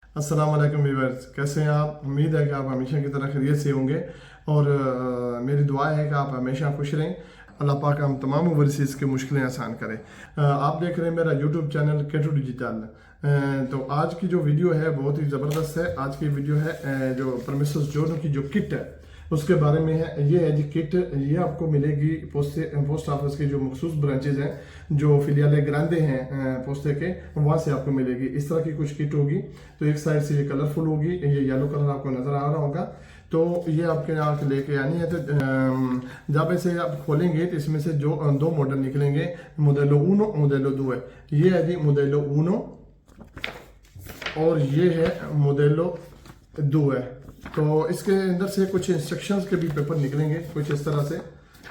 अस्सलाम वालेकुम व्यूअर्स, कैसे हैं आप? उम्मीद है कि आप हमेशा की तरह खैरियत से होंगे और मेरी दुआ है कि आप हमेशा खुश रहें। अल्लाह पाक हम तमाम ओवरसीज़ की मुश्किलें आसान करे। आप देख रहे हैं मेरा यूट्यूब चैनल केटू डिजिटल। तो आज की जो वीडियो है बहुत ही ज़बरदस्त है। आज की वीडियो है जो परमिशंस जोड़ने की जो किट है उसके बारे में है। ये है जी किट, ये आपको मिलेगी पोस्ट ऑफिस के जो मखसूस ब्रांचेज हैं, जो फिलियाले ग्रांदे हैं पोस्टे के, वहाँ से आपको मिलेगी। इस तरह की कुछ किट होगी। तो एक साइड से ये कलरफुल होगी, ये येलो कलर आपको नज़र आ रहा होगा। तो ये आपके यहाँ लेके आनी है। तो जब इसे आप खोलेंगे तो इसमें से जो दो मॉडल निकलेंगे, मोडेलो उनो मोडेलो दो है। ये है जी मोडेलो उनो और ये है मोडेलो दो है। तो इसके अंदर से कुछ इंस्ट्रक्शंस के भी पेपर निकलेंगे कुछ इस तरह से।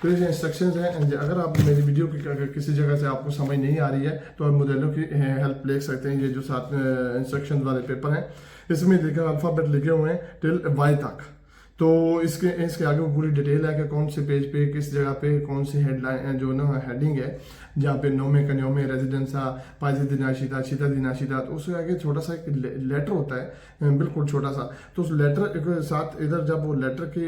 तो ये इंस्ट्रक्शंस हैं। अगर आप मेरी वीडियो की किसी जगह से आपको समझ नहीं आ रही है तो आप मोडेलो की हेल्प ले सकते हैं। ये जो साथ इंस्ट्रक्शन वाले पेपर हैं इसमें देखा अल्फ़ाबेट लिखे हुए हैं टिल वाई तक। तो इसके आगे वो पूरी डिटेल है कि कौन से पेज पे किस जगह पे कौन सी हेडलाइन जो ना हेडिंग है, जहाँ पे नोमे कन्योमे रेजिडेंसा पाजी दिनाशिता शीता दिनाशिता। तो उसके आगे छोटा सा एक लेटर होता है, बिल्कुल छोटा सा। तो उस लेटर के साथ इधर जब वो लेटर के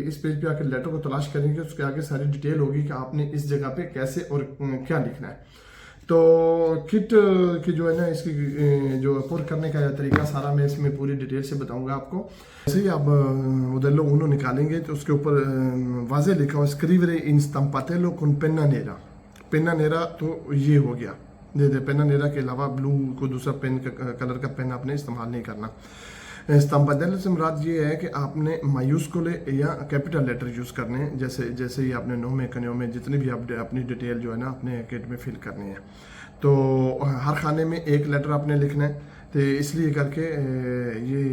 इस पेज पे आके लेटर को तलाश करेंगे उसके आगे सारी डिटेल होगी कि आपने इस जगह पे कैसे और क्या लिखना है। तो किट की जो है ना इसकी जो पुर करने का तरीका सारा मैं इसमें पूरी डिटेल से बताऊंगा आपको। जैसे ही आप मोडेलो उनो निकालेंगे तो उसके ऊपर वाजे लिखा हुआ स्क्रीवरे इन स्टम्पाटेलो con penna nera। पेना नेरा तो ये हो गया। दे पेना नेरा के अलावा ब्लू को दूसरा पेन कलर का पेन आपने इस्तेमाल नहीं करना। स्टम्पाडेलो से मुराद ये है कि आपने मायूस्कुले या कैपिटल लेटर यूज़ करने हैं। जैसे ही आपने नो में कन्यों में जितनी भी आप अपनी डिटेल जो है ना अपने किट में फिल करनी है। तो हर खाने में एक लेटर आपने लिखना है। तो इसलिए करके ये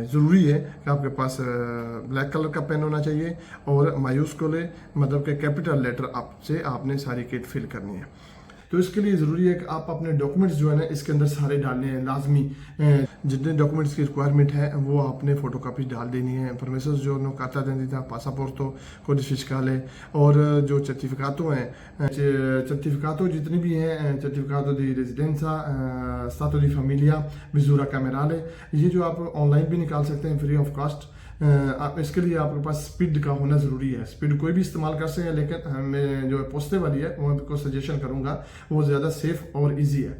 ज़रूरी है कि आपके पास ब्लैक कलर का पेन होना चाहिए और मायूस्कुले मतलब के कैपिटल लेटर आपसे आपने सारी किट फिल करनी है। तो इसके लिए ज़रूरी है कि आप अपने डॉक्यूमेंट्स जो है ना इसके अंदर सारे डालने हैं लाजमी। जितने डॉक्यूमेंट्स की रिक्वायरमेंट है वो आपने फ़ोटोकॉपी डाल देनी है। परमिशंस जो नो खाता देती था पासपोर्ट तो कोडिस फिस्काले और जो सर्टिफिकातों हैं सर्टिफिकातों जितनी भी हैं सर्टिफिकातो दी रेजिडेंसा स्टातो दी फैमिलिया मिजूरा कैमराले, ये जो आप ऑनलाइन भी निकाल सकते हैं फ्री ऑफ कॉस्ट। आप इसके लिए आपके पास स्पीड का होना ज़रूरी है। स्पीड कोई भी इस्तेमाल कर सकते हैं लेकिन मैं जो पोस्टे वाली है वो आपको सजेशन करूँगा वो ज़्यादा सेफ और इजी है।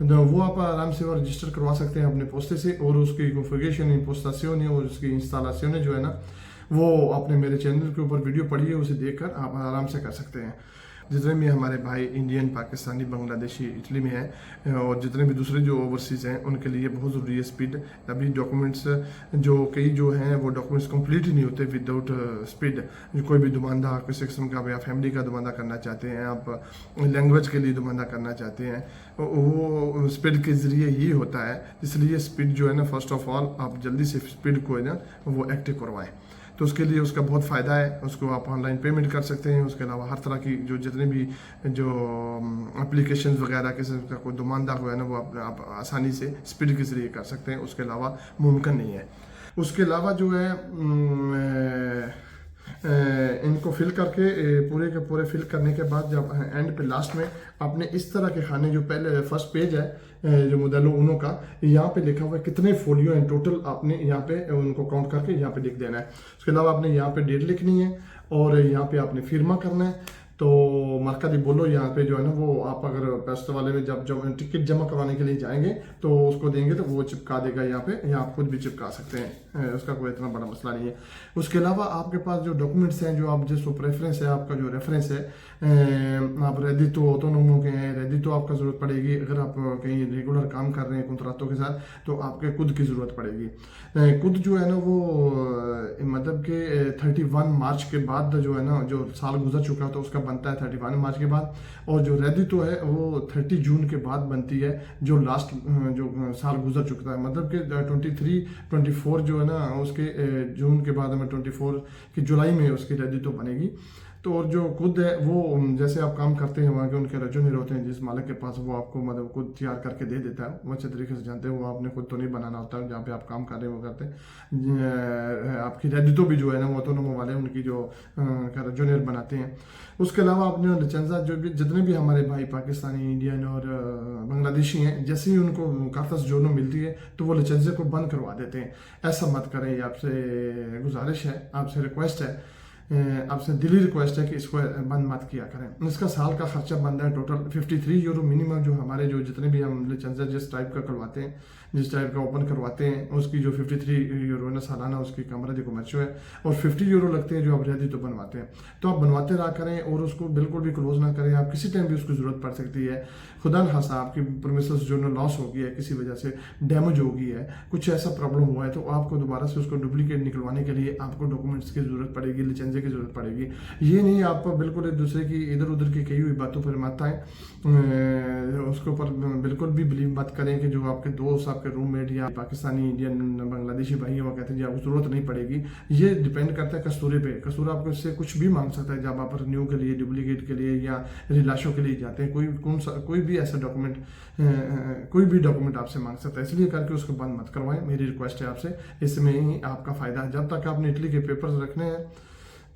तो वो आप आराम से रजिस्टर करवा सकते हैं अपने पोस्टे से और उसकी कॉन्फ़िगरेशन इम्पोस्टासियोन और उसकी इंस्टॉलेशन जो है ना वो आपने मेरे चैनल के ऊपर वीडियो पड़ी है उसे देखकर आप आराम से कर सकते हैं। जितने भी हमारे भाई इंडियन पाकिस्तानी बांग्लादेशी इटली में हैं और जितने भी दूसरे जो ओवरसीज़ हैं उनके लिए बहुत ज़रूरी है स्पीड। अभी डॉक्यूमेंट्स जो कई जो हैं वो डॉक्यूमेंट्स कंप्लीट ही नहीं होते विदाउट स्पीड। कोई भी दुमानदा किसी किस्म का या फैमिली का दुमानदा करना चाहते हैं, आप लैंग्वेज के लिए दुमानदा करना चाहते हैं, वो स्पीड के ज़रिए ही होता है। इसलिए स्पीड जो है ना फर्स्ट ऑफ ऑल आप जल्दी से स्पीड को है ना वो एक्टिव करवाएँ। तो उसके लिए उसका बहुत फ़ायदा है। उसको आप ऑनलाइन पेमेंट कर सकते हैं। उसके अलावा हर तरह की जो जितने भी जो एप्लीकेशन वगैरह किसी का कोई दुमानदा हुआ है ना वो आप आसानी से स्पीड के ज़रिए कर सकते हैं। उसके अलावा मुमकिन नहीं है। उसके अलावा जो है इनको फिल करके पूरे के पूरे फिल करने के बाद जब एंड पे लास्ट में आपने इस तरह के खाने जो पहले फर्स्ट पेज है जो मोडेलो उनो का, यहाँ पे लिखा हुआ है कितने फोलियो हैं टोटल, आपने यहाँ पे उनको काउंट करके यहाँ पे लिख देना है। उसके अलावा आपने यहाँ पे डेट लिखनी है और यहाँ पे आपने फिरमा करना है। तो मार्का दी बोलो यहाँ पे जो है ना वो आप अगर पेस्ट वाले में जब टिकट जमा करवाने के लिए जाएंगे तो उसको देंगे तो वो चिपका देगा यहाँ पे, या आप खुद भी चिपका सकते हैं, उसका कोई इतना बड़ा मसला नहीं है। उसके अलावा आपके पास जो डॉक्यूमेंट्स हैं जो आप जिसको प्रेफरेंस है आपका जो रेफरेंस है, आप रेडी तो ऑटोनोमो के हैं, रेडी तो आपका ज़रूरत पड़ेगी। अगर आप कहीं रेगुलर काम कर रहे हैं कुंत्रातों के साथ तो आपके खुद की ज़रूरत पड़ेगी। खुद जो है ना वो मतलब कि 31 मार्च के बाद जो है ना जो साल गुजर चुका तो उसका बनता है 31 मार्च के बाद, और जो रेडी तो है वो 30 जून के बाद बनती है जो लास्ट जो साल गुजर चुका है। मतलब कि 23-24 जो है ना उसके जून के बाद हमें 24 की जुलाई में उसकी रेडी तो बनेगी। तो और जो खुद है वो जैसे आप काम करते हैं वहाँ के उनके रजोनियर होते हैं जिस मालिक के पास, वो आपको मतलब खुद तैयार करके दे देता है, वो अच्छे तरीके से जानते हैं, वो आपने खुद तो नहीं बनाना होता है, जहाँ पे आप काम कर रहे हैं वो करते हैं। आपकी रेडितो भी जो है ना वो ऑटोनोमो वाले उनकी जो रजोनियर बनाते हैं। उसके अलावा आपने लिचेंजा जो भी जितने भी हमारे भाई पाकिस्तानी, इंडियन और बांग्लादेशी हैं, जैसे ही उनको कार्तास जोनो मिलती है तो वो लिचेंजे को बंद करवा देते हैं। ऐसा मत करें, ये आपसे गुजारिश है, आपसे रिक्वेस्ट है, आपसे दिली रिक्वेस्ट है कि इसको बंद मत किया करें। इसका साल का खर्चा बनता है टोटल 53 यूरो मिनिमम। जो हमारे जो जितने भी हम लिचेंजा जिस टाइप का करवाते हैं, जिस टाइप का ओपन करवाते हैं, उसकी जो 53 यूरो है ना सालाना, उसकी कमरा जो कमर्चो है, और 50 यूरो लगते हैं जो आप रेडी तो बनवाते हैं। तो आप बनवाते रहा करें और उसको बिल्कुल भी क्लोज ना करें। आप किसी टाइम भी उसकी ज़रूरत पड़ सकती है, खुदा न खासा आपकी प्रीमिसेस जो लॉस हो गई है, किसी वजह से डैमेज हो गई है, कुछ ऐसा प्रॉब्लम हुआ है, तो आपको दोबारा से उसको डुप्लीकेट निकलवाने के लिए आपको डॉक्यूमेंट्स की ज़रूरत पड़ेगी, लिचेंजे की ज़रूरत पड़ेगी। ये नहीं आप बिल्कुल एक दूसरे की इधर उधर की कही हुई बातों पर मत आए, उसके ऊपर बिल्कुल भी बिलीव मत करें कि जो आपके दोस्त, आपके रूममेट या पाकिस्तानी, इंडियन, बांग्लादेशी भाई है वो कहते हैं जी आपको ज़रूरत नहीं पड़ेगी। ये डिपेंड करता है कस्तूरे पे। कस्तूरा आपको इससे कुछ भी मांग सकता है जब आप रिन्यू के लिए, डुप्लीकेट के लिए या रिलाशों के लिए जाते हैं। कोई भी ऐसा डॉक्यूमेंट, कोई भी डॉक्यूमेंट आपसे मांग सकता है, इसलिए करके उसको बंद मत करवाएं। मेरी रिक्वेस्ट है आपसे, इसमें ही आपका फ़ायदा है। जब तक आपने इटली के पेपर्स रखने हैं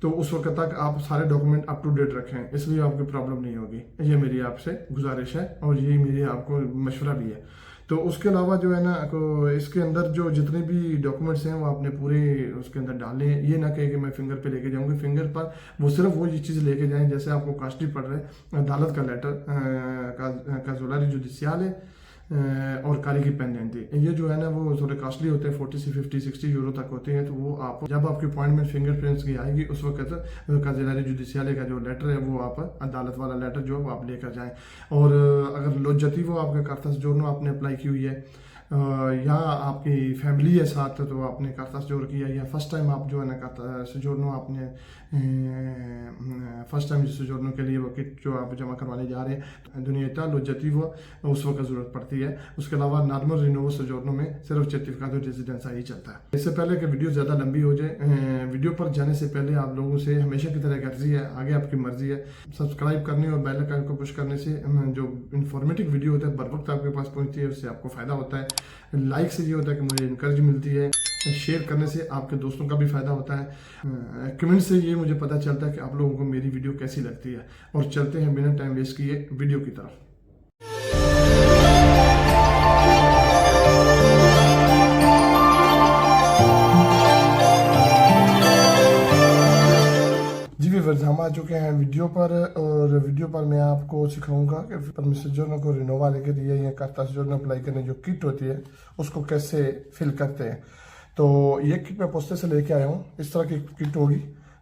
तो उस वक्त तक आप सारे डॉक्यूमेंट अप टू डेट रखें, इसलिए आपकी प्रॉब्लम नहीं होगी। ये मेरी आपसे गुजारिश है और ये मेरी आपको मशवरा भी है। तो उसके अलावा जो है ना, इसके अंदर जो जितने भी डॉक्यूमेंट्स हैं वो आपने पूरे उसके अंदर डालने हैं। ये ना कहे कि मैं फिंगर पे लेके जाऊंगी, फिंगर पर वो सिर्फ वो ये चीज़ लेके जाएं जैसे आपको कास्टली पड़ रहा है, अदालत का लेटर, काजुलारी जुडिशियल है, और कारी की पेंडेंट थी। ये जो है ना वो थोड़े कॉस्टली होते हैं, 40 से 50 60 यूरो तक होते हैं। तो वो आप जब आपकी अपॉइंटमेंट फिंगरप्रिंट्स की आएगी उस वक्त काजुलारी जुडिशियल का जो लेटर है वो आप अदालत वाला लेटर जो है आप लेकर जाएं। और अगर लोजतिवो आपके कार्तास जोड़ना आपने अप्लाई की हुई है, या आपकी फैमिली है साथ, तो आपने कार्तास जोड़ किया, या फर्स्ट टाइम आप जो है ना कार्तास जोड़ना आपने फर्स्ट टाइम जोड़ने के लिए वो किट जो आप जमा करवाने जा रहे हैं दुनिया लोजतिवो उस वक्त ज़रूरत पड़ती है। उसके अलावा नॉर्मल रिनोवो सोजोर्नो में सिर्फ सर्टिफिकेट ऑफ रेजिडेंस ही चलता है। इससे पहले कि वीडियो ज़्यादा लंबी हो जाए, वीडियो पर जाने से पहले आप लोगों से हमेशा की तरह अर्जी है, आगे आपकी मर्जी है, सब्सक्राइब करने और बेल आइकन को पुश करने से जो इन्फॉर्मेटिव वीडियो होता है बर वक्त आपके पास पहुंचती है, उससे आपको फ़ायदा होता है। लाइक से ये होता है कि मुझे इंकरेज मिलती है, शेयर करने से आपके दोस्तों का भी फ़ायदा होता है, कमेंट से ये मुझे पता चलता है कि आप लोगों को मेरी वीडियो कैसी लगती है। और चलते हैं बिना टाइम वेस्ट किए वीडियो की तरफ। हम आ चुके हैं वीडियो पर, और वीडियो पर मैं आपको सिखाऊंगा कि परमिशन जोनो को रिनोवा लेके दिए या कार्तास जोनो अप्लाई करने जो किट होती है उसको कैसे फिल करते हैं। तो ये किट मैं पोस्टर से लेके आया हूँ, इस तरह की किट होगी।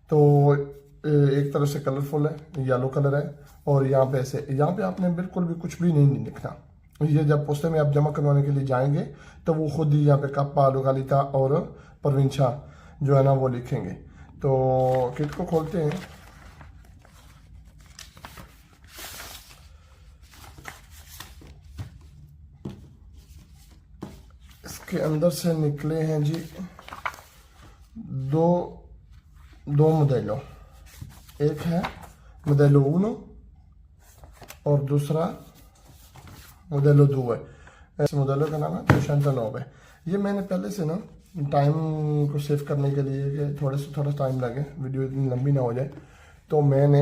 तो एक तरह से कलरफुल है, येलो कलर है, और यहाँ पे ऐसे, यहाँ पे आपने बिल्कुल भी कुछ भी नहीं लिखना। ये जब पोस्टर में आप जमा करवाने के लिए जाएंगे तो वो खुद ही यहाँ पे कप्पा, लोगालिता और परविंशा जो है ना वो लिखेंगे। तो किट को खोलते हैं। इसके अंदर से निकले हैं जी दो मोडेलो, एक है मोडेलो 1 और दूसरा मोडेलो 2 है। इस मोडेलो का नाम है 209। ये मैंने पहले से ना टाइम को सेव करने के लिए कि थोड़ा टाइम लगे, वीडियो इतनी लंबी ना हो जाए, तो मैंने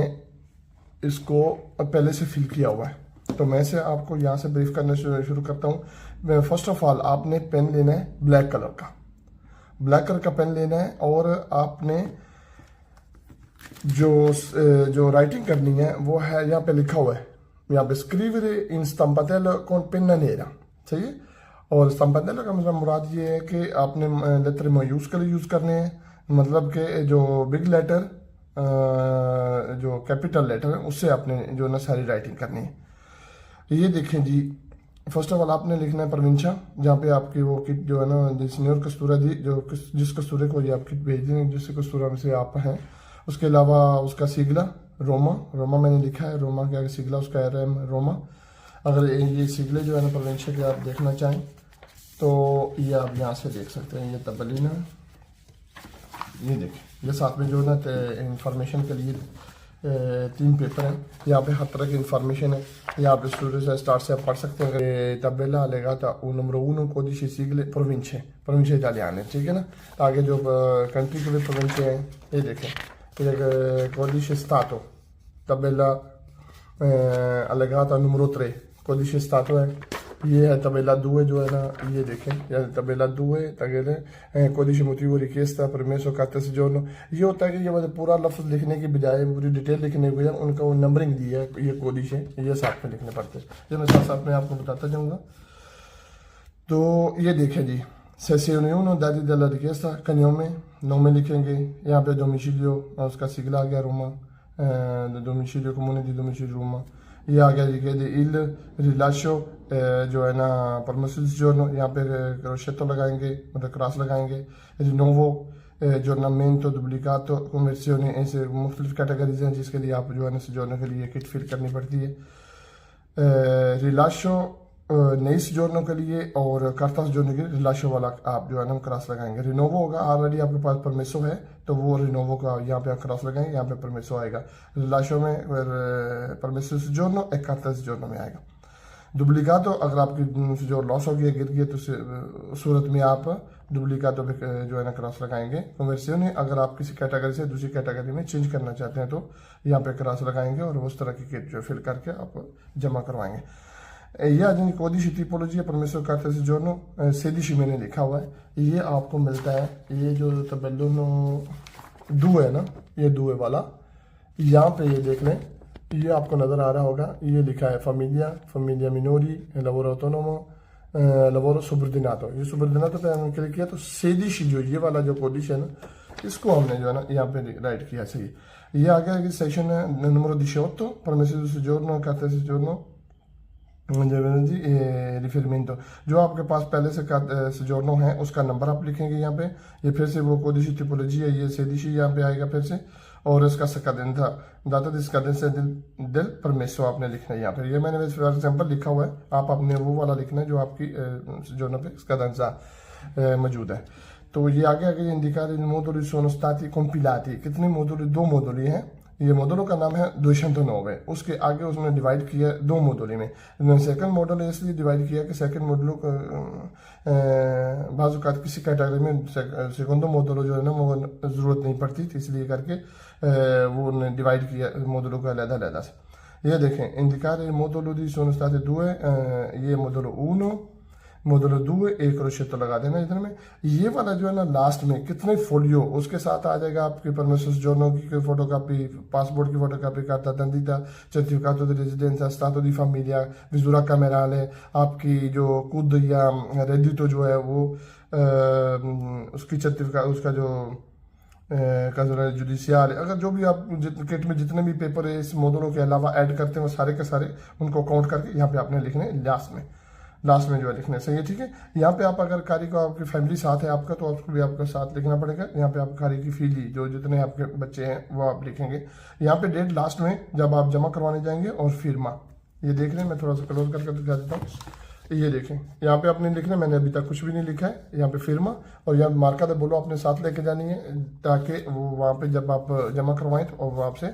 इसको पहले से फिल किया हुआ है। तो मैं से आपको यहाँ से ब्रीफ करने से शुरू करता हूँ। फर्स्ट ऑफ ऑल आपने पेन लेना है ब्लैक कलर का पेन लेना है, और आपने जो राइटिंग करनी है वो है यहाँ पे लिखा हुआ है, यहाँ पे स्क्रीवरे इन स्टम्पatello con penna nera, सही है। और स्टम्पatello का मतलब मुराद ये है कि आपने लेटर मायूस्कल यूज़ करने हैं, मतलब कि जो बिग लेटर, जो कैपिटल लेटर है उससे आपने जो ना सारी राइटिंग करनी है। ये देखें जी, फर्स्ट ऑफ ऑल आपने लिखना है परविंशा, जहाँ पे आपकी वो किट जो है ना सीनियर कस्तूरा जी, जिस कस्तूरे को ये आप किट भेज देंगे, जिस कस्तूरा में से आप हैं। उसके अलावा उसका सिगला रोमा मैंने लिखा है, रोमा के आगे सिगला उसका RM रोमा। अगर ये सिगले जो है ना परविंशा के आप देखना चाहें तो ये आप यहाँ से देख सकते हैं। ये तबलीना, ये देखें, ये साथ में जो ना इंफॉर्मेशन के लिए 3 पेपर हैं। यहाँ पे हर तरह की इंफॉर्मेशन है, यहाँ पे शुरू से स्टार्ट से आप पढ़ सकते हैं। tabella allegata numero 1 codice sigle province italiane, ठीक है ना। आगे जो कंट्री के भी प्रोविंस हैं ये देखें, ये codice stato, tabella allegata numero 3 codice stato है। ये है tabella 2 जो है ना, ये देखें, ये tabella 2 तगेले codice motivo richiesta permesso carta soggiorno। ये होता है कि ये पूरा लफ्ज लिखने की बजाय पूरी डिटेल लिखने की बजाय उनका वो नंबरिंग दी है, ये codice ये साथ में लिखने पड़ते हैं। ये मैं साथ साथ में आपको बताता जाऊँगा। तो ये देखें जी, sessione 1 dati della richiesta, cognome, nome लिखेंगे, यहाँ पे domicilio उसका सिगला आ गया Roma, domicilio comune di domicilio Roma। ये आ गया richiede il rilascio जो है ना परमेसो giorno, यहाँ पे crocetto लगाएंगे, मतलब क्रॉस लगाएंगे। rinnovo aggiornamento duplicato conversione, ऐसे मुख्तलिफ कैटेगरीज हैं जिसके लिए आप जो है ना soggiorno के लिए किट फिल करनी पड़ती है। rilascio नई soggiorno के लिए और carta soggiorno के लिए rilascio वाला आप जो है ना क्रॉस लगाएंगे। रिनोवो होगा, ऑलरेडी आपके पास परमेसो है तो वो रिनोवो का यहाँ पे क्रॉस लगाएंगे, यहाँ पे परमेसो आएगा। रिलाशो में परमेसो soggiorno एक carta soggiorno में आएगा। डुप्लीकातो, अगर आपकी जो लॉस हो गया गिर गया तो सूरत में आप डुप्लीकातो पे जो है ना क्रॉस लगाएंगे। कन्वर्सियोने, अगर आप किसी कैटेगरी से दूसरी कैटेगरी में चेंज करना चाहते हैं तो यहाँ पे क्रॉस लगाएंगे और उस तरह की किट जो फिल करके आप जमा करवाएंगे। यह जिन codice tipologia permesso carta soggiorno 16 मैंने लिखा हुआ है, ये आपको मिलता है। ये जो tabello 2 है ना, ये 2 वाला, यहाँ पे ये देख लें, ये आपको नज़र आ रहा होगा, ये लिखा है famiglia minori, lavoro autonomo, lavoro subordinato। ये subordinato पे हमने क्लिक किया तो 16 जो ये वाला जो codice है ना, इसको हमने जो है ना यहाँ पे राइट किया सही। ये आ गया कि सेशन है numero 18 permesso di soggiorno carta di soggiorno जी रिफिलमेंटो, जो आपके पास पहले से सजोर्नो है उसका नंबर आप लिखेंगे यहाँ पे। ये फिर से वो codice tipologia है, ये 16 यहाँ पे आएगा फिर से, और इसका scadenza data di scadenza del permesso आपने लिखना है यहाँ पे। ये मैंने फॉर एग्जांपल लिखा हुआ है, आप अपने वो वाला लिखना है जो आपकी सजोर्नो पे scadenza मौजूद है। तो ये आगे आगे indicare il moduli sono stati compilati, कितने मोडुली, 2 मोडुली हैं। ये मॉडलों का नाम है 209। उसके आगे उसने डिवाइड किया 2 मॉडल में। सेकंड मॉडल इसलिए डिवाइड किया कि सेकंड मॉडलों का बाज़ किसी कैटेगरी में सेकंडो मॉडल जो है ना वो ज़रूरत नहीं पड़ती थी, इसलिए करके वो डिवाइड किया मॉडलों का अलग-अलग से। ये देखें, indicare il modulo di sono state 2, ये modulo 1 मोडुलो 2 एक क्रोशेट लगा देना इधर में। ये वाला जो है ना लास्ट में कितने फोलियो उसके साथ आ जाएगा, आपकी परमेसो soggiorno की फोटोकॉपी, पासपोर्ट की photocopy, carta d'identità, certificato di residenza, stato di famiglia, misura camerale, आपकी जो खुद या रेडिटो जो है वो उसकी सर्टिफिकेट, उसका जो काजूनल जुडिशियल, अगर जो भी आप किट में जितने भी पेपर है इस मॉडलों के अलावा ऐड करते हैं वो सारे के सारे उनको काउंट करके यहाँ पे आपने लिखने लास्ट में जो है लिखने सही है, ठीक है। यहाँ पे आप अगर कारी को आपकी फैमिली साथ है आपका तो आपको भी आपका साथ लिखना पड़ेगा। यहाँ पे आप कारी की फीली जो जितने आपके बच्चे हैं वो आप लिखेंगे। यहाँ पे डेट लास्ट में जब आप जमा करवाने जाएंगे, और फिरमा ये देख रहे हैं, मैं थोड़ा सा क्लोज करके दिखा देता हूँ। ये देखें, यहाँ पे आपने लिखना, मैंने अभी तक कुछ भी नहीं लिखा है। यहाँ पे फिरमा और यहाँ मार्का दे बोलो अपने साथ लेके जानी है, ताकि वो वहाँ पे जब आप जमा करवाएं तो और आपसे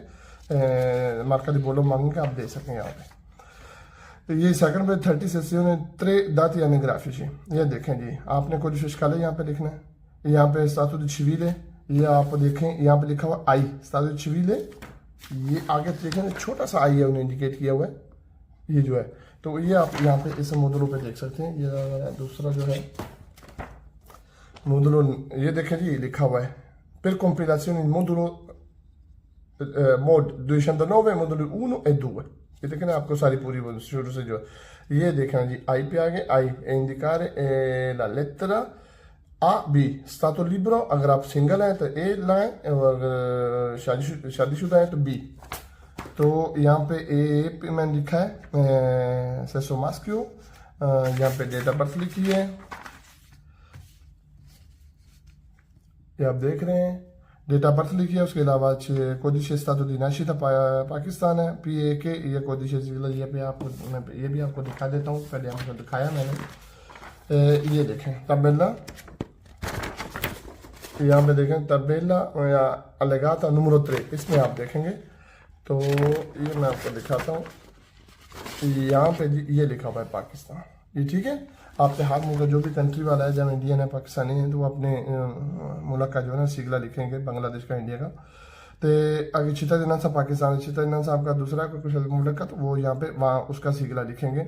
मार्का दे बोलो मांगेंगे, आप दे सकें यहाँ पे। तो ये सेकंड में 30 sessione 3 dati anagrafici। ये देखें जी, आपने codice fiscale यहाँ पे लिखना है। यहाँ पे stato di civile, ये आप देखें यहाँ पे लिखा हुआ आई, stato di civile, ये आगे देखें छोटा सा आई है उन्हें इंडिकेट किया हुआ है, ये जो है। तो ये आप यहाँ पे इस मोडुलो पे देख सकते हैं। ये दूसरा जो है मोडुलो, ये देखें जी लिखा हुआ है per compilazione il modulo mod 209 moduli 1 e 2। ये देखें ना, आपको सारी पूरी शुरू से जो ये देखना जी, आई पे आगे आई indicare la lettera A B stato libero, अगर आप सिंगल हैं तो ए लाएं और शादीशुदा है तो बी। तो यहाँ पे ए पे मैंने लिखा है सेसो मास्क्यो, यहाँ पे डेट ऑफ बर्थ लिखी है, ये आप देख रहे हैं डेट ऑफ बर्थ लिखी है। उसके अलावा codice stato di nascita Pakistan है, PAK ये codice ये पे आपको मैं ये भी आपको दिखा देता हूँ, पहले आपको दिखाया मैंने। ये देखें tabella, यहाँ पे देखें tabella या allegata numero 3, इसमें आप देखेंगे तो ये मैं आपको दिखाता हूँ, यहाँ पे ये लिखा हुआ है पाकिस्तान, ये ठीक है। आपके हाथ में जो भी कंट्री वाला है, जब इंडियन है पाकिस्तानी है, तो वो अपने मुल्क का जो है ना सिगला लिखेंगे, बांग्लादेश का, इंडिया का। तो अगर चिता दिना सा पाकिस्तान, चिता दिना सा आपका दूसरा कोई कुछ मुल्क का, तो वो यहाँ पे वहाँ उसका सिगला लिखेंगे।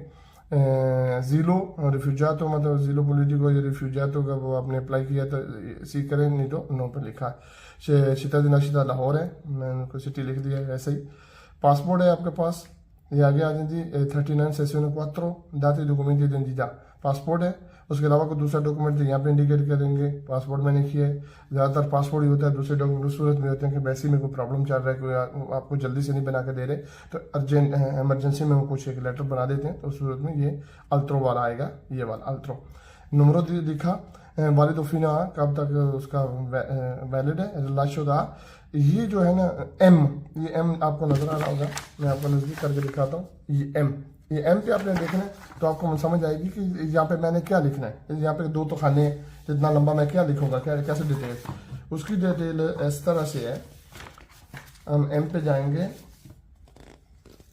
जीलो रिफ्यूजातो, मतलब जीलो पोलिटिको या रिफ्यूजातो का वो आपने अप्लाई किया तो सी करें, नहीं तो नो पे लिखा है। चिता दिना चिता लाहौर है, मैंने उनको सिटी लिख दिया है ऐसे ही। पासपोर्ट है आपके पास, ये आगे आ जाती 39 सेशन 4 दाती डॉक्यूमेंट identità, पासपोर्ट है। उसके अलावा कोई दूसरा डॉक्यूमेंट यहाँ पे इंडिकेट करेंगे, पासपोर्ट मैंने किया है। ज़्यादातर पासपोर्ट ही होता है, दूसरे डॉक्यूमेंट उस सूरत में होते हैं कि वैसे में कोई प्रॉब्लम चल रहा है, कोई आपको जल्दी से नहीं बना के दे रहे, तो अर्जेंट एमरजेंसी में वो कुछ एक लेटर बना देते हैं, तो उस सूरत में ये अल्ट्रो वाला आएगा, ये वाला अल्ट्रो। नंबरों दिखा वालिदोफिना कब तक उसका वैलिड है, लाशुदा। ये जो है ना एम, ये एम आपको नजर आ रहा होगा, मैं आपको नजदीक करके दिखाता हूँ। ये एम पे आपने देखना है तो आपको समझ आएगी कि यहाँ पे मैंने क्या लिखना है। यहाँ पे 2 तो खाने, इतना लंबा मैं क्या लिखूंगा, क्या कैसे डिटेल, उसकी डिटेल इस तरह से है। हम एम पे जाएंगे,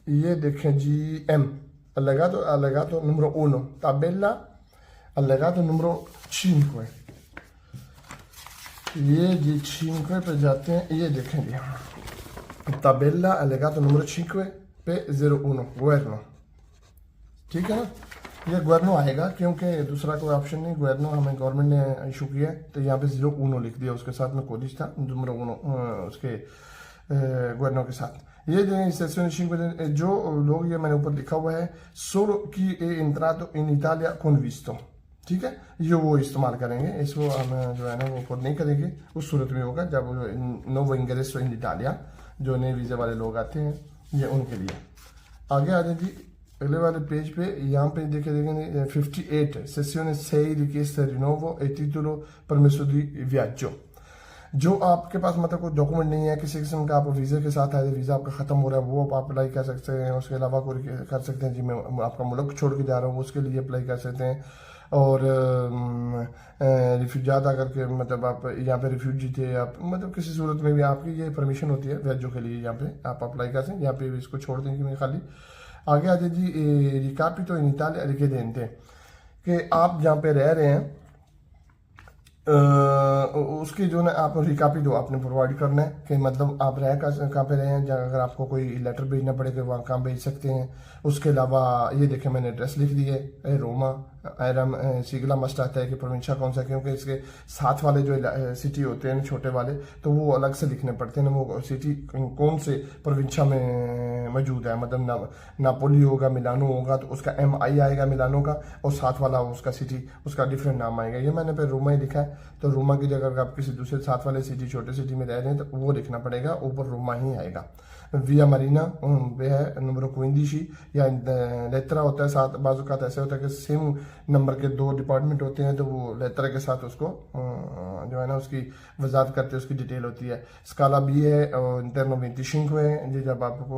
ये देखें G M allegato numero 1 tabella allegato numero 5, ये जी 5 पे जाते हैं, ये देखें जी tabella allegato numero 5 पे 01 गुएर्नो, ठीक है ना। ये गुएर्नो आएगा क्योंकि दूसरा कोई ऑप्शन नहीं, गुएर्नो हमें गवर्नमेंट ने इशू किया है, तो यहाँ पे 01 लिख दिया, उसके साथ में कोडिश था नंबर 1 उसके गुएर्नो के साथ। ये जो लोग, ये मैंने ऊपर लिखा हुआ है solo chi è entrato in Italia con visto, ठीक है, ये वो इस्तेमाल करेंगे, इसको हम जो है ना वो खुद नहीं करेंगे, उस सूरत में होगा जब nuovo ingresso in Italia, जो नए वीज़े वाले लोग आते हैं, ये उनके लिए। आगे आ जाए अगले वाले पेज पे, यहाँ पे देखेंगे 58 सेzione 6 richiesta di rinnovo e titolo permesso di viaggio। जो आपके पास मतलब कोई डॉक्यूमेंट नहीं है किसी किस्म का, आप वीज़ा के साथ आए, वीज़ा आपका ख़त्म हो रहा है, वो आप अप्लाई कर सकते हैं। उसके अलावा कोई कर सकते हैं जी मैं आपका मुल्क छोड़ के जा रहा हूँ, उसके लिए अप्लाई कर सकते हैं। और रिफ्यूजात अगर के मतलब आप यहाँ पे रिफ्यूजी थे, आप मतलब किसी सूरत में भी आपकी ये परमिशन होती है वेजो के लिए, यहाँ पे आप अप्लाई कर सकते हैं, यहाँ पे इसको छोड़ देंगे मैं खाली। आगे आ जाए जी रिकापिटो इन इटालिया रिchiedente, कि आप जहाँ पे रह रहे हैं उसकी जो ना आप रिकापिटो आपने प्रोवाइड करना है, कि मतलब आप रह कहाँ पे रहे हैं, अगर आपको कोई लेटर भेजना पड़ेगा वहाँ कहाँ भेज सकते हैं। उसके अलावा ये देखें मैंने एड्रेस लिख दिए, रोमा एरम सिगला मस्ट आता है कि प्रोविंशा कौन सा, क्योंकि इसके साथ वाले जो सिटी होते हैं छोटे वाले, तो वो अलग से लिखने पड़ते हैं ना, वो सिटी कौन से प्रोविंशा में मौजूद है, मतलब नापोली होगा, मिलानो होगा तो उसका MI आएगा मिलानो का, और साथ वाला उसका सिटी उसका डिफरेंट नाम आएगा। ये मैंने पे रोमा ही लिखा है, तो रोमा की जगह अगर आप किसी दूसरे साथ वाले सिटी छोटे सिटी में रह रहे हैं तो वो लिखना पड़ेगा, ऊपर रोमा ही आएगा। विया मरीना वे है नंबर 15 या लेत्रा होता है साथ, बाजू का ऐसे होता है कि सेम नंबर के 2 डिपार्टमेंट होते हैं, तो वो लेत्रा के साथ उसको जो है ना उसकी वजाहत करते हैं, उसकी डिटेल होती है। स्काला भी है और इंटरनो 25 है जी, जब आपको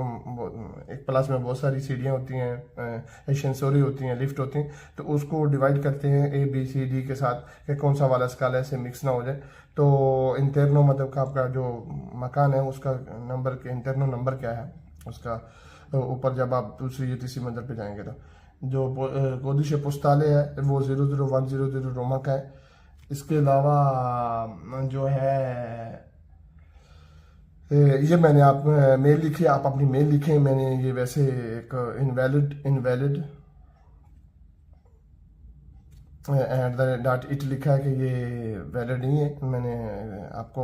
एक प्लस में बहुत सारी सीढ़ियाँ होती हैं, एशेंसोरी होती हैं, लिफ्ट होती हैं, तो उसको डिवाइड करते हैं ABCD के साथ कि कौन सा वाला स्काला ऐसे मिक्स ना हो जाए। तो इंटरनो मतलब का आपका जो मकान है उसका नंबर के इंटरनो नंबर क्या है उसका, तो ऊपर जब आप दूसरी या तीसरी मंजिल पे जाएंगे तो जो कोदिश पोस्ताले है वो 00100 रोमा का है। इसके अलावा जो है ये मैंने आप मेल लिखी, आप अपनी मेल लिखें, मैंने ये वैसे एक इनवैलिड .it लिखा है कि ये वैलिड नहीं है, मैंने आपको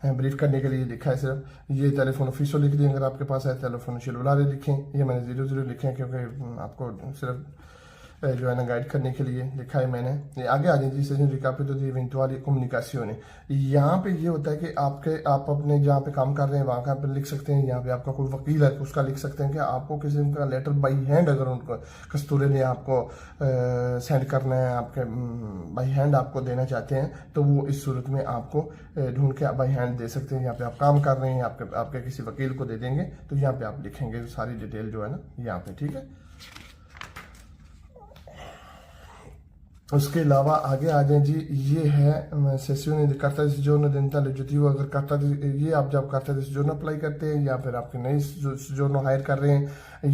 ब्रीफ करने के लिए लिखा है सिर्फ। ये टेलीफोन ऑफिसो लिख दिए, अगर आपके पास है टेलीफोन सेलुलर लिखें, ये मैंने 00 लिखे हैं क्योंकि आपको सिर्फ जो है ना गाइड करने के लिए लिखा है मैंने। ये आगे आ जाइए जिससे रिकापिटो दी इवेंटुअली कम्युनिकेशन, यहाँ पे ये होता है कि आप अपने जहाँ पे काम कर रहे हैं वहाँ का पे लिख सकते हैं, यहाँ पे आपका कोई वकील है उसका लिख सकते हैं कि आपको किसी का लेटर बाई हैंड अगर उनको कस्तूरे ने आपको सेंड करना है, आपके बाई हैंड आपको देना चाहते हैं, तो वो इस सूरत में आपको ढूंढ के बाई हैंड दे सकते हैं। यहाँ पे आप काम कर रहे हैं, आपके किसी वकील को दे देंगे, तो यहाँ पे आप लिखेंगे सारी डिटेल जो है ना यहाँ पे, ठीक है। उसके अलावा आगे आ जाए जी, ये है सेसियोन di carta di soggiorno dentale oggettivo। अगर carta ये आप जब carta di soggiorno अप्लाई करते हैं या फिर आपके नए soggiorno हायर कर रहे हैं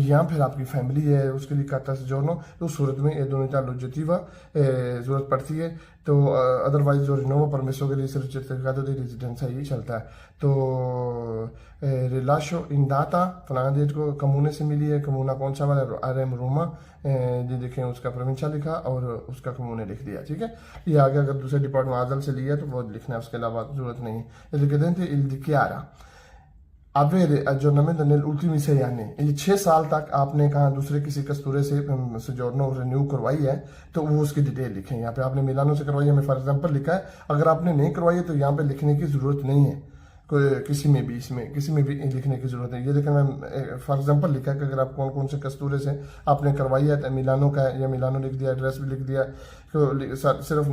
या फिर आपकी फैमिली है उसके लिए carta di soggiorno, तो उस सूरत में dentale oggettiva ज़रूरत पड़ती है। तो अदरवाइज जो रिनोवो परमिसो के लिए सिर्फ certificato di residenza ही चलता है। तो रिलाशो इन डाटा फलाना डेट को कमूने से मिली है, कमूना कौन सा वाला RM रोमा, ये देखें उसका प्रोविंशा लिखा और उसका कमूने लिख दिया, ठीक है। ये आगे अगर दूसरे डिपार्टमेंट आजल से लिया तो वो लिखना है, उसके अलावा जरूरत नहीं है। il richiedente il dichiara avere aggiornamento nell'ultimi 6 anni, ये 6 साल तक आपने कहा दूसरे किसी कस्तूरे से सोजोर्नो रिन्यू करवाई है तो वो उसकी डिटेल लिखें। यहाँ पे आपने मिलानो से करवाई है, मैं फॉर एग्जांपल लिखा है। अगर आपने नहीं करवाई है तो यहाँ पे लिखने की जरूरत नहीं है, किसी में भी, इसमें किसी में भी लिखने की जरूरत है। ये लेकिन मैं फॉर एग्जांपल लिखा है कि अगर आप कौन कौन से कस्तूरे से आपने करवाई है तो मिलानो का है, या मिलानो लिख दिया, एड्रेस भी लिख दिया। तो सिर्फ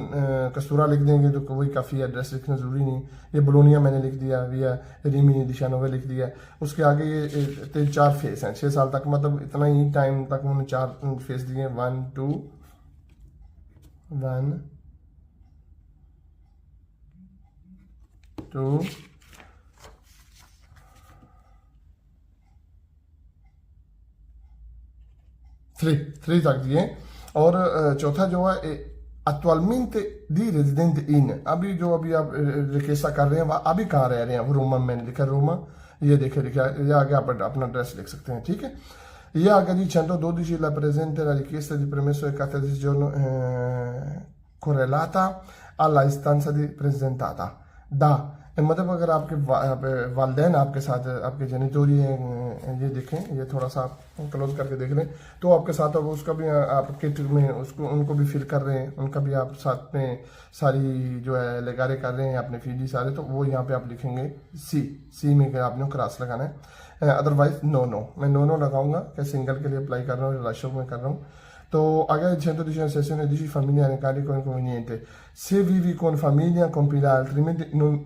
कस्तूरा लिख देंगे तो वही काफ़ी, एड्रेस लिखना ज़रूरी नहीं। ये बोलोनिया मैंने लिख दिया, या रीमी दिशानोवे लिख दिया। उसके आगे ये 3-4 फेस हैं 6 साल तक, मतलब इतना ही टाइम तक उन्होंने 4 फेस दिए। 1 2 1 2 3 तक दिए। और चौथा जो है attualmente di residente in, अभी जो अभी आप रिकेसा कर रहे हैं वह अभी कहाँ रह रहे हैं, वो रोमा मैंने लिखा रोमा, ये देखे लिखा, ये आगे आप अपना एड्रेस लिख सकते हैं, ठीक है। ये आगे जी 112 la presente la richiesta di permesso di carta di soggiorno correlata alla istanza di presentata da, मतलब अगर आपके वालदैन आपके साथ, आपके जेनिटोरी हैं, ये देखें, ये थोड़ा सा आप क्लोज करके देख लें तो आपके साथ अब उसका भी आप किट में उसको उनको भी फिल कर रहे हैं, उनका भी आप साथ में सारी जो है लगारे कर रहे हैं अपने फीडी सारे, तो वो यहाँ पे आप लिखेंगे सी में आपने क्रॉस लगाना है। अदरवाइज नो मैं नो लगाऊंगा कि सिंगल के लिए अप्लाई कर रहा हूँ, रिलेशन में कर रहा हूँ। तो agar il 116 dici famiglia ne carico inconveniente, se vivi con famiglia compila altrimenti non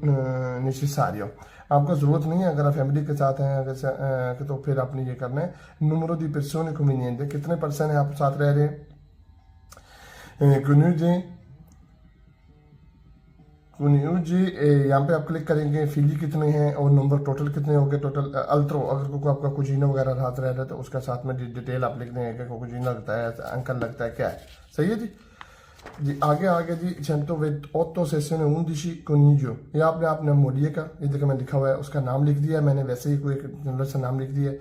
necessario। आपको ज़रूरत नहीं है अगर आप फैमिली के साथ हैं अगर तो फिर आपने ये करना है। numero di persone conveniente, कितने पर्सन हैं आप साथ रह रहे हैं। कुनियूजी यहाँ पे आप क्लिक करेंगे, फीली कितने हैं और नंबर टोटल कितने होंगे, टोटल अल्ट्रो अगर कोई आपका कुजीना वगैरह हाथ रह रहा है तो उसका साथ में डिटेल आप लिख देंगे कि कुजीना लगता है, अंकल लगता है, क्या है, सही है जी। आगे जी 108 सेशन 11 coniglio, ये आपने आपने मोड़िए का, ये देखो मैं लिखा हुआ है, उसका नाम लिख दिया मैंने, वैसे ही कोई जनरल सा नाम लिख दिया।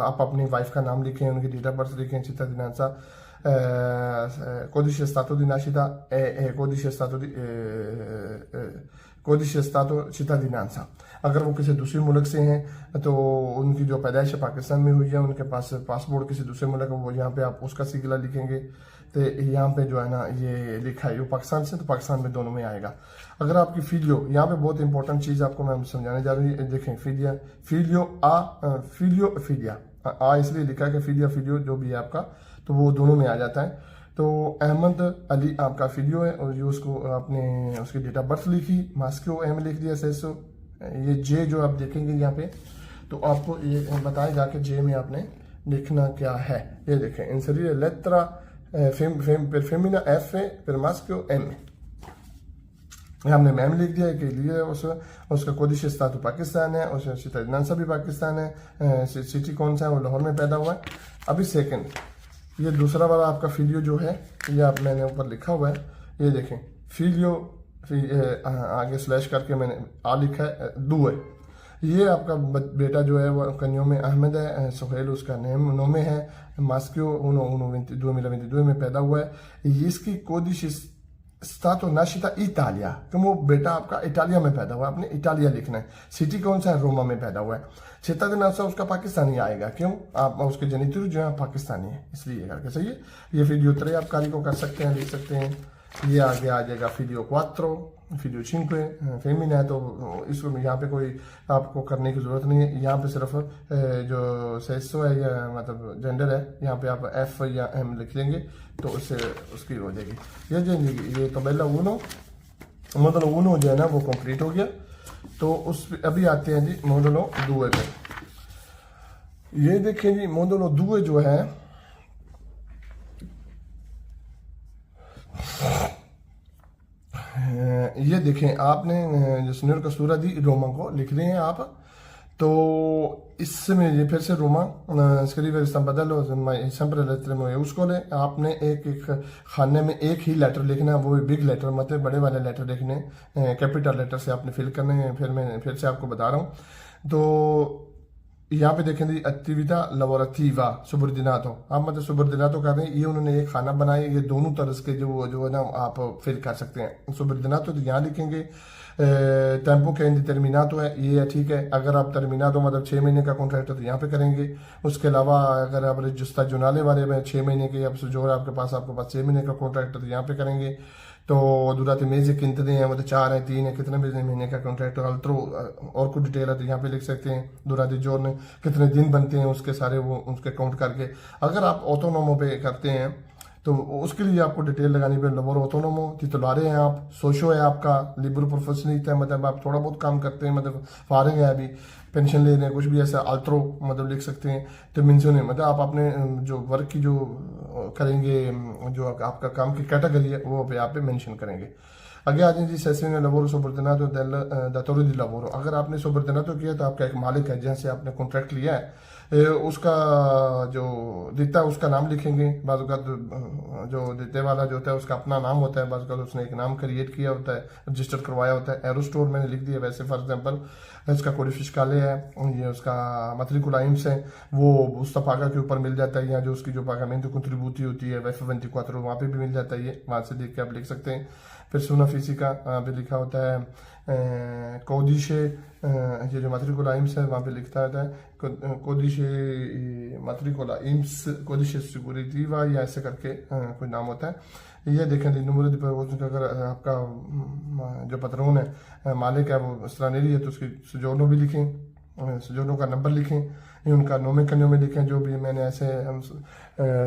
आप अपनी वाइफ का नाम लिखें, उनकी डेट ऑफ बर्थ लिखें, cittadinanza, codice stato di nascita e codice stato cittadinanza। अगर वो किसी दूसरे मुल्क से हैं तो उनकी जो पैदाइश पाकिस्तान में हुई है, उनके पास पासपोर्ट किसी दूसरे मुल्क का, वो यहाँ पे आप उसका सिगला लिखेंगे। तो यहाँ पे जो है ना ये लिखा है वो पाकिस्तान से, तो पाकिस्तान में दोनों में आएगा। अगर आपकी फीलियो, यहाँ पे बहुत इंपॉर्टेंट चीज़ आपको मैं समझाने जा रही हूँ, देखें फीलिया आ इसलिए लिखा है कि फीलियो जो भी है आपका तो वो दोनों में आ जाता है। तो अहमद अली आपका फीलियो है और जो उसको आपने उसकी डेट ऑफ बर्थ लिखी, मास्को एम लिख दिया 600। ये जे जो आप देखेंगे यहाँ पे तो आपको ये बताएगा कि जे में आपने लिखना क्या है। ये देखें इंसरियर लेत्रा per femmina F per maschio M, हमने मैम लिख दिया कि लिए उसका कोडिश स्टाटो पाकिस्तान है, उसका cittadinanza भी पाकिस्तान है, सिटी कौन सा है वो लाहौर में पैदा हुआ है। अभी सेकंड ये दूसरा वाला आपका फीलियो जो है ये आप मैंने ऊपर लिखा हुआ है, ये देखें फीलियो आगे स्लैश करके मैंने आ लिखा है दू है। ये आपका बेटा जो है वो कन्यों में अहमद है, सुहेल उसका नो में है, मास्क्यो 2022 में पैदा हुआ है। इसकी कोदिश स्टाटो नाशिता इटालिया, तो वो बेटा आपका इटालिया में पैदा हुआ है, आपने इटालिया लिखना है। सिटी कौन सा है, रोमा में पैदा हुआ है। cittadinanza उसका पाकिस्तानी आएगा, क्यों आप उसके जेनिटर जो है पाकिस्तानी है इसलिए करके, सही है। ये वीडियो 3 आप कारी को कर सकते हैं, लिख सकते हैं। ये आगे आ जाएगा वीडियो 4 वीडियो 5 फेमिना है, तो इसको यहाँ पे कोई आपको करने की ज़रूरत नहीं है। यहाँ पे सिर्फ जो सेसो है या मतलब जेंडर है यहाँ पे आप एफ या एम लिख लेंगे तो उससे उसकी हो जाएगी। ये तबेला ऊनो मॉडल ऊनो जो है ना वो कंप्लीट हो गया। तो उस अभी आते हैं जी मॉडलो 2 पे। ये देखें जी मॉडलो 2 जो है ये देखें आपने जो सीनियर कसूरा दी रोमा को लिख रहे हैं आप, तो इसमें ये फिर से रोमा स्क्रीवर बदलो sempre lettere maiuscole, आपने एक एक खाने में एक ही लेटर लिखना है, वो भी बिग लेटर, मतलब बड़े वाले लेटर लिखने, कैपिटल लेटर से आपने फिल करने हैं। फिर मैं फिर से आपको बता रहा हूँ। तो यहाँ पे देखें दी attività lavorativa subordinato, आप मतलब subordinato कर रहे हैं, ये उन्होंने एक खाना बनाया, ये दोनों तरह के जो है ना आप फिल कर सकते हैं। subordinato तो यहाँ लिखेंगे, टेम्पो का इंडिटर्मिनातो है, ये है ठीक है। अगर आप टर्मिनातो मतलब 6 महीने का कॉन्ट्रैक्ट है तो यहाँ पे करेंगे। उसके अलावा अगर आप रजिस्टर जुनाले वाले में 6 महीने के अब जो है आपके पास 6 महीने का कॉन्ट्रैक्ट है तो यहाँ पे करेंगे। तो दुराते मेजे कितने हैं, मतलब 4 हैं, 3 है, कितने महीने का कॉन्ट्रैक्ट है, अल्ट्रो और कुछ डिटेल है तो यहाँ पे लिख सकते हैं। दुराते जोर ने कितने दिन बनते हैं उसके सारे वो उसके काउंट करके। अगर आप ऑटोनोमो पे करते हैं तो उसके लिए आपको डिटेल लगानी पे लवोर ऑटोनोमो तितुलारे हैं आप, सोशो है आपका, लिबरो प्रोफेशनलिस्ट है, मतलब आप थोड़ा बहुत काम करते हैं, मतलब फारिग है अभी, पेंशन ले रहे हैं, कुछ भी ऐसा अल्ट्रो मतलब लिख सकते हैं। तो मेंशन मतलब आप अपने जो वर्क की जो करेंगे, जो आपका काम की कैटेगरी है वो पे आप पे मेंशन करेंगे। आगे आ जाए जी, session लवोरो सोबर्दिनातो del datore di lavoro। अगर आपने सोबर्दिनातो किया तो आपका एक मालिक है जहाँ से आपने कॉन्ट्रैक्ट लिया है, उसका जो देता है उसका नाम लिखेंगे। बाज़ औक़ात जो देते वाला जो होता है उसका अपना नाम होता है, बाज़ औक़ात उसने एक नाम क्रिएट किया होता है, रजिस्टर करवाया होता है। एरो स्टोर मैंने लिख दिया वैसे, फॉर एग्जांपल इसका कोड फिस्काले है, ये उसका मैट्रिकुला IMSS है, वो उस पागा के ऊपर मिल जाता है, या जो उसकी जो पागामेंटो कंट्रीब्यूटी होती है F24 वहाँ पे भी मिल जाता है, ये वहाँ से देख के आप लिख सकते हैं। फिर सोना फिजिका पे लिखा होता है कोडिशे, ये जो मैट्रिकुला IMSS है वहाँ पे लिखता होता है कोडिशे मैट्रिकुला IMSS कोडिशे सिक्योरिटीवा, या ऐसे करके कोई नाम होता है। ये देखें नंबर पर अगर आपका जो पत्रोन है मालिक है वो स्ट्रानेरी है तो उसकी सुजोनो भी लिखें, सुजोनो का नंबर लिखें, ये उनका नोमे कन्यो में लिखें, जो भी मैंने ऐसे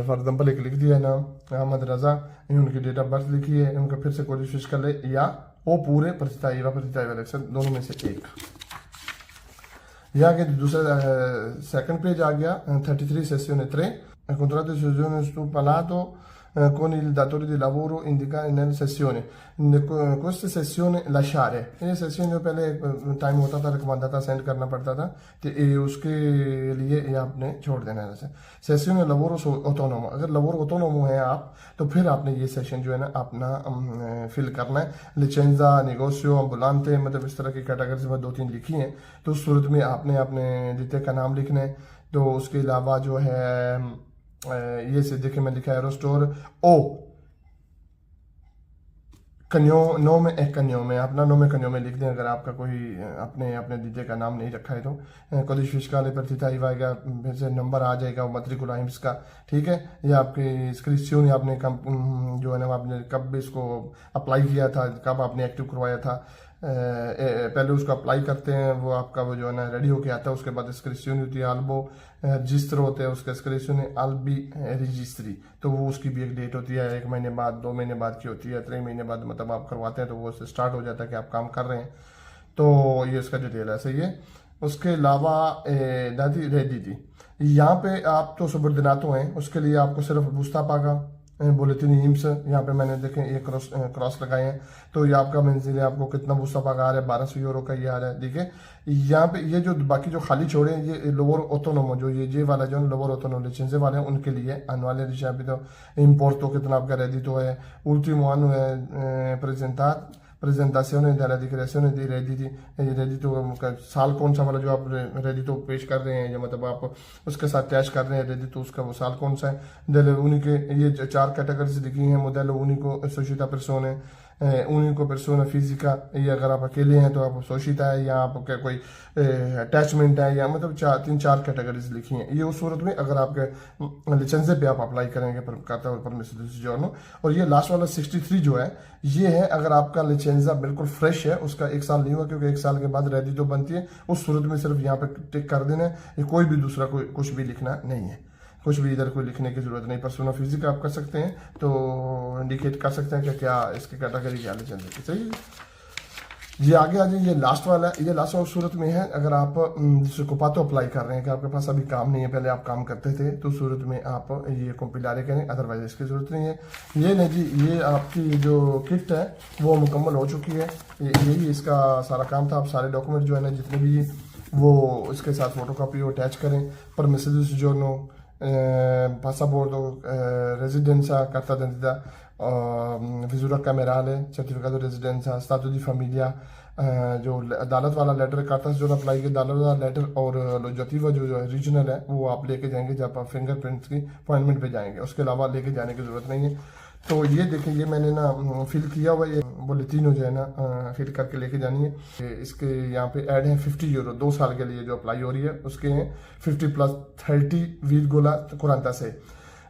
फॉर एग्जाम्पल एक लिख दिया है नाम अहमद रजा, ये उनकी डेट ऑफ बर्थ लिखी है, उनका फिर से कोशिश कर ले, या वो पूरे प्रतिताइवा इलेक्शन दोनों में से एक। यहाँ के दूसरा सेकंड पेज आ गया 33 sessione 3 contratto di sessione stipulato con il datore di lavoro indicato nella sessione। questa sessione lasciare, ये सेशन जो पहले टाइम होता था रिकमेंड था सेंड करना पड़ता था, तो ये उसके लिए ये आपने छोड़ देना है। जैसे सेशन लवोरो ऑटोनोमो, अगर लवोरो ऑटोनोमो है आप तो फिर आपने ये सेशन जो है ना अपना फिल करना है। लिचेंजा नेगोशियो एम्बुलेंटे, मतलब इस तरह की कैटेगरीज में 2-3 लिखी हैं, तो उस सूरत में आपने अपने डिटे का नाम लिखना है। तो उसके अलावा जो है ये से देखे मैं लिखा है एरो स्टोर ओ कन्यो नो में एक कन्यो में अपना नो में कन्यो में लिख दें, अगर आपका कोई अपने अपने दीदे का नाम नहीं रखा है तो कोदिश फिस्काले प्रतिताइव आएगा, फिर से नंबर आ जाएगा मैट्रिकुला IMSS का, ठीक है। ये आपकी स्क्रिप्शन आपने जो है ना आपने कब इसको अप्लाई किया था, कब आपने एक्टिव करवाया था, पहले उसको अप्लाई करते हैं, वो आपका वो जो है ना रेडी होके आता है, उसके बाद स्क्रिप्शन होती है, अल्बो रजिस्टर होते हैं, उसका स्क्रिप्शन अल्बी रजिस्ट्री, तो वो उसकी भी एक डेट होती है, 1 महीने बाद 2 महीने बाद की होती है, 3 महीने बाद मतलब आप करवाते हैं तो वो स्टार्ट हो जाता है कि आप काम कर रहे हैं। तो ये उसका डिटेल है सही है। उसके अलावा दादी रेडी थी, यहाँ पे आप तो सुबर्दिनातो हैं, उसके लिए आपको सिर्फ बुस्ता पागा बुलेटिन IMSS, यहाँ पे मैंने देखें ये क्रॉस लगाए हैं, तो ये आपका मंजिल है, आपको कितना बुस्ता पागा आ रहा है, 1200 यूरो का ये आ रहा है, ठीक है। यहाँ पे ये जो बाकी जो खाली छोड़े हैं ये लोअर ऑटोनोमो, जो ये वाला जो लोअर ऑटोनोमो लिसेंस वाले हैं उनके लिए अनवाले रिशा पे तो इम्पोर्ट तो कितना आपका रेडी तो है। उल्टीमो anno है प्रेजेंटाzione della dichiarazione di redditi, रेडितो साल कौन सा वाला जो आप रेडितो पेश कर रहे हैं, या मतलब आप उसके साथ अटैच कर रहे हैं रेडितो, उसका वो साल कौन सा है। डेल उनिके ये 4 कैटेगरीज लिखी हैं, मोडेलो उनिको सोशिता persone, उनिको persona fisica, ये अगर आप अकेले हैं तो आप सोशिता है, या आपका कोई अटैचमेंट है, या मतलब 3-4 कैटेगरीज लिखी हैं। ये उस सूरत में अगर आपके लिसेंस पे आप अप्लाई करेंगे परमिशन जॉर्नो। और ये लास्ट वाला 63 जो है ये है अगर आपका लिसेंसा बिल्कुल फ्रेश है, उसका 1 साल नहीं हुआ, क्योंकि 1 साल के बाद रेडी तो बनती है, उस सूरत में सिर्फ यहाँ पे टिक कर देना है, ये कोई भी दूसरा कोई कुछ भी लिखना नहीं है, कुछ भी इधर कोई लिखने की जरूरत नहीं। पर्सोना फिजिक आप कर सकते हैं तो इंडिकेट कर सकते हैं कि क्या इसकी कैटेगरी क्या लिसेंस है, सही है। ये आगे आ जाए, ये लास्ट वाला है। ये लास्ट वाला सूरत में है अगर आप दूसरे को पातो अप्लाई कर रहे हैं कि आपके पास अभी काम नहीं है, पहले आप काम करते थे, तो सूरत में आप ये कॉम्पिलारे करें, अदरवाइज इसकी जरूरत नहीं है। ये नहीं जी, ये आपकी जो किट है वो मुकम्मल हो चुकी है। यही इसका सारा काम था। आप सारे डॉक्यूमेंट जो है ना जितने भी वो इसके साथ फोटोकॉपी अटैच करें, परमिशंस जो no pasaporto, residenza, carta d'identità, visura camerale, certificato di residenza, stato di famiglia, जो अदालत वाला लेटर करता है, जो अप्लाई किया अदालत वाला लेटर, और लोजाtiva जो रीजनल है वो आप लेके जाएंगे जब आप फिंगरप्रिंट्स की अपॉइंटमेंट पे जाएंगे। उसके अलावा लेके जाने की जरूरत नहीं है। तो ये देखें, ये मैंने ना फिल किया हुआ, ये बुलेटिन जो है ना फिल करके लेके जानी है। इसके यहाँ पे ऐड है 50 यूरो 2 साल के लिए जो अप्लाई हो रही है, उसके हैं 50 + 30 $40 है।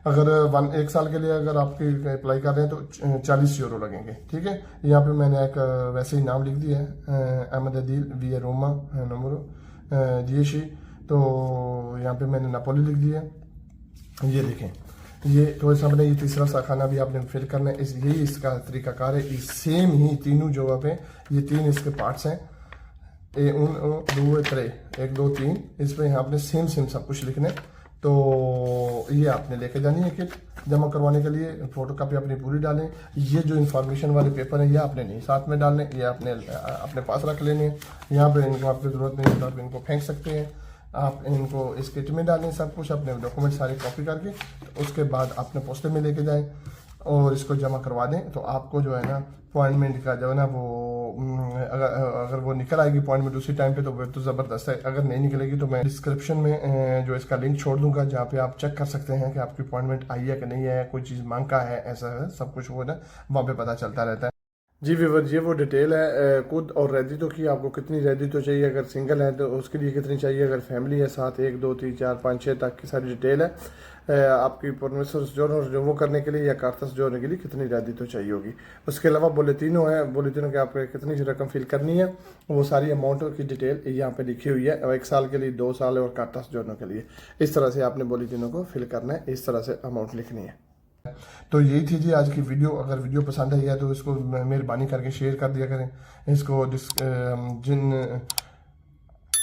अगर 1 साल के लिए अगर आपके अप्लाई कर रहे हैं तो 40 यूरो लगेंगे। ठीक है, यहाँ पे मैंने एक वैसे ही नाम लिख दिया है, अहमद अदील विया रोमा नंबर 10। तो यहाँ पे मैंने नापोली लिख दिया। ये देखें, ये तो सामने ये तीसरा सा खाना भी आपने फिल करना है। यही इसका तरीकाकार है। सेम ही तीनों जगह पे ये 3 इसके पार्ट्स हैं, 1 2 3 1 2 3, इस पे आपने सेम सब कुछ लिखना है। तो ये आपने लेके जानी है किट जमा करवाने के लिए। फोटो कापी अपनी पूरी डालें। ये जो इन्फॉर्मेशन वाले पेपर है ये आपने नहीं साथ में डालने, ये आपने अपने पास रख लेने। यहाँ पे इनको आपकी जरूरत नहीं है तो आप इनको फेंक सकते हैं। आप इनको इस किट में डालें, सब कुछ अपने डॉक्यूमेंट सारे कॉपी करके, तो उसके बाद अपने पोस्टर में लेके जाएं और इसको जमा करवा दें। तो आपको जो है ना अपॉइंटमेंट का जो है ना वो अगर वो निकल आएगी अपॉइंटमेंट उसी टाइम पे तो वो तो ज़बरदस्त है। अगर नहीं निकलेगी तो मैं डिस्क्रिप्शन में जो इसका लिंक छोड़ दूंगा, जहाँ पे आप चेक कर सकते हैं कि आपकी अपॉइंटमेंट आई है कि नहीं है, कोई चीज़ मांग का है, ऐसा है सब कुछ वो ना वहाँ पे पता चलता रहता है। जी व्यूअर, ये वो डिटेल है खुद और रेडितो की। आपको कितनी रेडितो चाहिए, अगर सिंगल है तो उसके लिए कितनी चाहिए, अगर फैमिली है साथ 1 2 3 4 5 6 तक की सारी डिटेल है। आपकी परमिशन जो वो करने के लिए या कार्तस जोड़ने के लिए कितनी रेडितो चाहिए होगी। उसके अलावा बुलेटिनो है, बुलेटिनो के आपको कितनी रकम फिल करनी है वो सारी अमाउंट की डिटेल यहाँ पे लिखी हुई है। 1 साल के लिए, 2 साल और कार्तस जोड़ने के लिए इस तरह से आपने बुलेटिनो को फिल करना है, इस तरह से अमाउंट लिखनी है। तो यही थी जी आज की वीडियो। अगर वीडियो पसंद आई है तो इसको मेहरबानी करके शेयर कर दिया करें। इसको जिन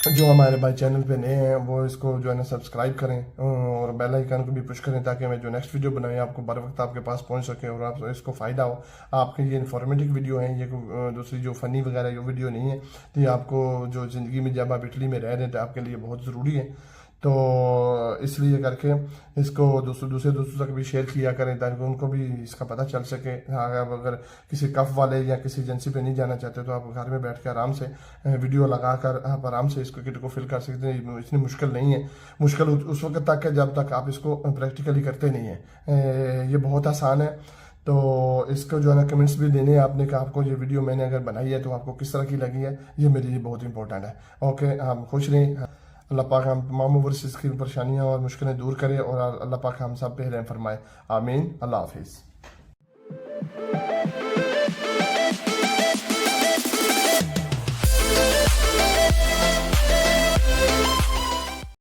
जो हमारे भाई चैनल पे नए हैं वो इसको जो है ना सब्सक्राइब करें और बेल आइकन को भी पुश करें ताकि मैं जो नेक्स्ट वीडियो बनाए आपको बर वक्त आपके पास पहुंच सके और आप इसको फ़ायदा हो। आपके ये इन्फॉर्मेटिव वीडियो है, ये दूसरी जो फ़नी वगैरह ये वीडियो नहीं है। तो ये आपको जो ज़िंदगी में जब आप इटली में रह रहे हैं तो आपके लिए बहुत ज़रूरी है। तो इसलिए करके इसको दूसरे दोस्तों तक भी शेयर किया करें ताकि उनको भी इसका पता चल सके। अगर किसी कफ वाले या किसी एजेंसी पे नहीं जाना चाहते तो आप घर में बैठ के आराम से वीडियो लगा कर आप आराम से इसको किट को फिल कर सकते हैं। इतनी मुश्किल नहीं है। मुश्किल उस वक्त तक है जब तक आप इसको प्रैक्टिकली करते नहीं हैं। ये बहुत आसान है। तो इसको जो है ना कमेंट्स भी देने हैं आपने कि आपको ये वीडियो मैंने अगर बनाई है तो आपको किस तरह की लगी है, ये मेरे लिए बहुत इंपॉर्टेंट है। ओके, हम खुश रहें। अल्लाह पाक हम तमाम वर्ष की परेशानियाँ और मुश्किलें दूर करे और अल्लाह पाक हम सब पे रहम फरमाए। आमीन। अल्लाह हाफिज़।